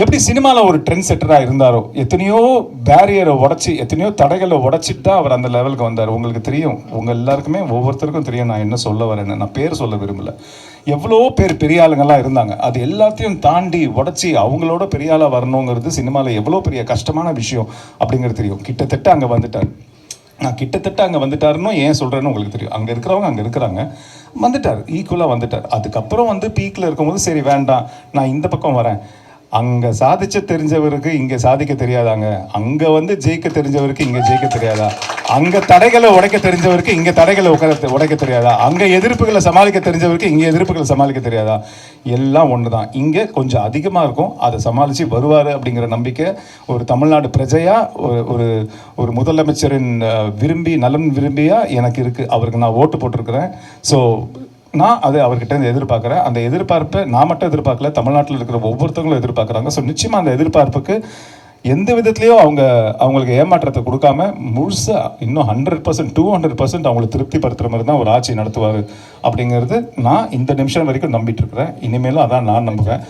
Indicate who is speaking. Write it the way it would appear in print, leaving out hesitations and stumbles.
Speaker 1: எப்படி சினிமாவில் ஒரு ட்ரெண்ட் செட்டராக இருந்தாரோ, எத்தனையோ பேரியரை உடச்சி, எத்தனையோ தடைகளை உடச்சிட்டு தான் அவர் அந்த லெவலுக்கு வந்தார். உங்களுக்கு தெரியும், உங்கள் எல்லாருக்குமே ஒவ்வொருத்தருக்கும் தெரியும் நான் என்ன சொல்ல வரேன்னு. நான் பேர் சொல்ல விரும்பல. எவ்வளோ பேர் பெரிய ஆளுங்கள்லாம் இருந்தாங்க. அது எல்லாத்தையும் தாண்டி உடச்சி அவங்களோட பெரிய ஆளாக வரணுங்கிறது சினிமாவில் எவ்வளோ பெரிய கஷ்டமான விஷயம் அப்படிங்கிறது தெரியும். கிட்டத்தட்ட அங்கே வந்துட்டார். நான் கிட்டத்தட்ட அங்கே வந்துட்டாருன்னு ஏன் சொல்கிறேன்னு உங்களுக்கு தெரியும். அங்கே இருக்கிறவங்க அங்கே இருக்கிறாங்க, வந்துட்டார், ஈக்குவலாக வந்துட்டார். அதுக்கப்புறம் வந்து பீக்கில் இருக்கும்போது சரி வேண்டாம், நான் இந்த பக்கம் வரேன். அங்கே சாதிச்ச தெரிஞ்சவருக்கு இங்கே சாதிக்க தெரியாதாங்க, அங்கே வந்து ஜெயிக்க தெரிஞ்சவருக்கு இங்கே ஜெயிக்க தெரியாதா, அங்கே தடைகளை உடைக்க தெரிஞ்சவருக்கு இங்கே தடைகளை உடைக்க தெரியாதா, அங்கே எதிர்ப்புகளை சமாளிக்க தெரிஞ்சவருக்கு இங்கே எதிர்ப்புகளை சமாளிக்க தெரியாதா. எல்லாம் ஒன்று தான். இங்கே கொஞ்சம் அதிகமாக இருக்கும், அதை சமாளித்து வருவார் அப்படிங்கிற நம்பிக்கை ஒரு தமிழ்நாடு பிரஜையாக, ஒரு ஒரு முதலமைச்சரின் நலன் விரும்பியாக எனக்கு இருக்குது. அவருக்கு நான் ஓட்டு போட்டிருக்கிறேன். ஸோ நான் அது அவர்கிட்ட இருந்து எதிர்பார்க்குறேன். அந்த எதிர்பார்ப்பை நான் மட்டும் எதிர்பார்க்கல, தமிழ்நாட்டில் இருக்கிற ஒவ்வொருத்தவங்களும் எதிர்பார்க்குறாங்க. ஸோ நிச்சயமாக அந்த எதிர்பார்ப்புக்கு எந்த விதத்துலேயும் அவங்களுக்கு ஏமாற்றத்தை கொடுக்காம முழுசாக இன்னும் 100%, 200% அவங்களை திருப்திப்படுத்துகிற மாதிரி தான் ஒரு ஆட்சி நடத்துவார் அப்படிங்கிறது நான் இந்த நிமிஷம் வரைக்கும் நம்பிட்டு இருக்கிறேன். இனிமேலும் அதான் நான் நம்புகிறேன்.